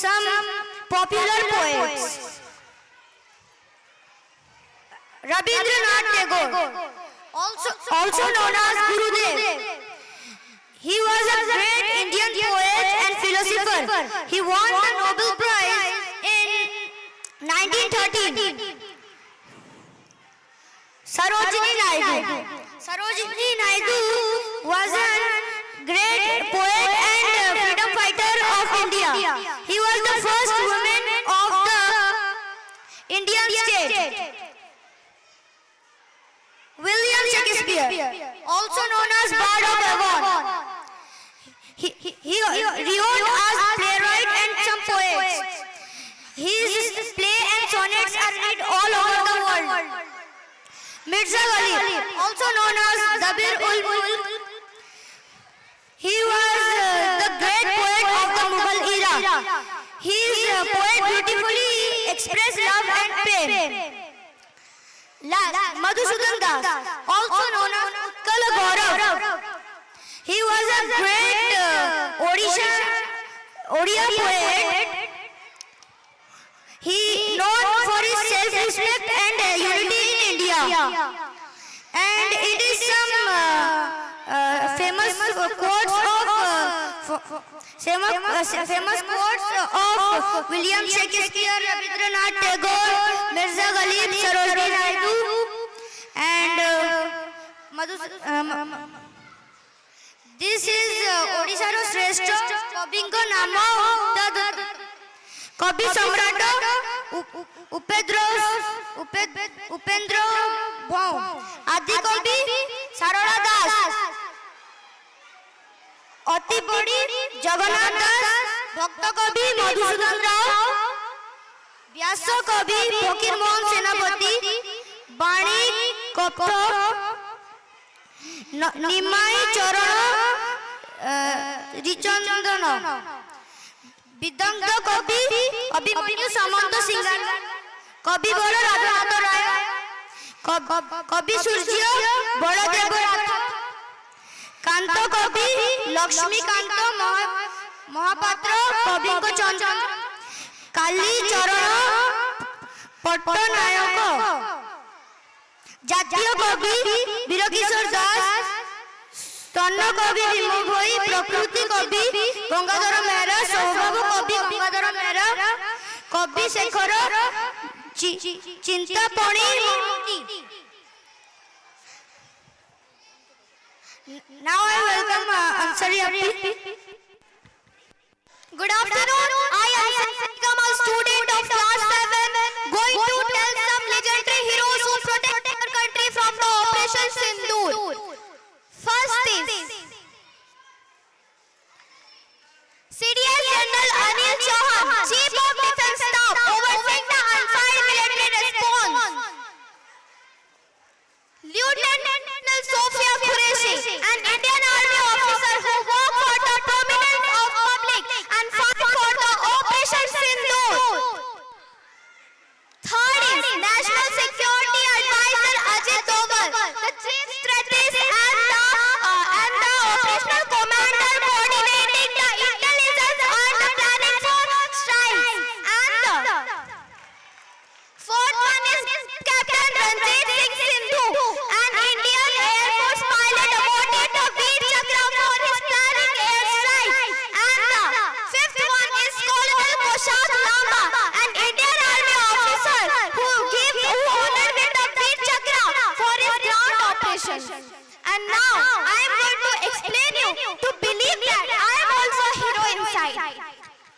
some popular poets. Rabindranath Tagore, also known as Gurudev. He was a great Indian poet and philosopher. He won the Nobel Prize in 1913. Sarojini Naidu was a great poet and freedom fighter of India. He was the first woman of the Indian state. William Shakespeare, also known as Bard of Avon. He wrote as playwright and some poets. His play and sonnets are read all over the world. Mirza Ghalib, also known as Dabir ul Mulk, he was the great poet of the Mughal era. His poet beautifully expressed love and pain. Last, Madhusudan Das, also known as Utkala Gaurav. He was a great Odia poet. He known for his self-respect and unity in India. And it is some famous quotes of William Shakespeare, Rabindranath Tagore, Mirza Ghalib, Sarojini Naidu, and this is Odisha Shrestha Kabinko Nama Kabi Samrata Upendra Bhau Adi Kabi Sarala Das Ati Badi Jagannath Das Bhakta Kabi Madhusudan Rao Vyasa Kabi Fakir Mohan Senapati Bani Kapta Nimai Charana Richandana Bidangda Kabi Abhimanyu Samanta Singhar Kabi Bala Radhanath Ray Kabi Surya Bala Devarath Kanta Kabi Lakshmi Kanta Mahapatra Kabinko Chandra Kali Charana Pattanayaka Jatiya Kabi Birakishore Das Stanna Kabi Bhima Bhoi Prakruti Kabi Gangadhara Mehra Saubhava Kabi Gangadhara Mehra Kabi Shekhara Chintapani Now I welcome Ansari Appi. Good afternoon. I am Sanikam, a student of class 7, going to tell some legendary heroes who protected our country from the Operation Sindoor. First is CDS General Anil Chauhan, Chief of Defence Staff, overseeing the unfired military response. Lieutenant Colonel Sophia Qureshi, an Indian Army officer who worked for the prominence of public and fought for the Operation Sindoor. Third is National Security Advisor Ajit Doval, the chief strategist and the operational commander coordinating the intelligence and the planning for strikes. And the fourth one is Captain Ranjit Singh Sindhu, an Indian Air Force pilot awarded the Veer Chakra for his planning airstrike. And the fifth one is Colonel Koshak Lamba, an Indian Army officer who honored with the Veer Chakra for his ground operation. And now I am going to explain you to believe that I am also a hero inside.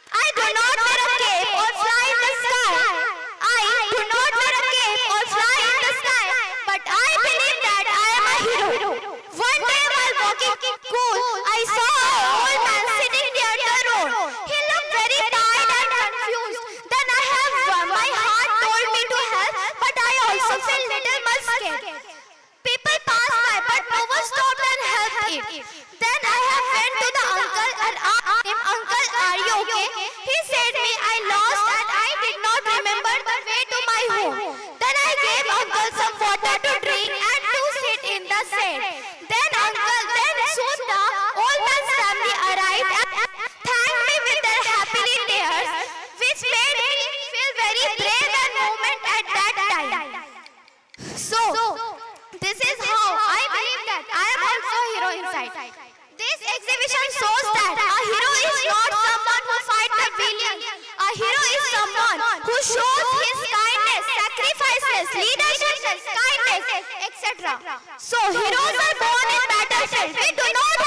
I do not wear a cape or fly in the sky. I do not wear a cape or fly in the sky, but I believe that I am a hero. One day while walking cool, I saw an old man sitting near the road. He looked very tired and confused. Then my heart told me to help, but I also felt little much scared. People passed by, but no one stopped and This exhibition shows that a hero is not someone who fights the villain. A hero is someone who shows his kindness, sacrifices, leadership, kindness, etc. So heroes are born in battlefield. We do not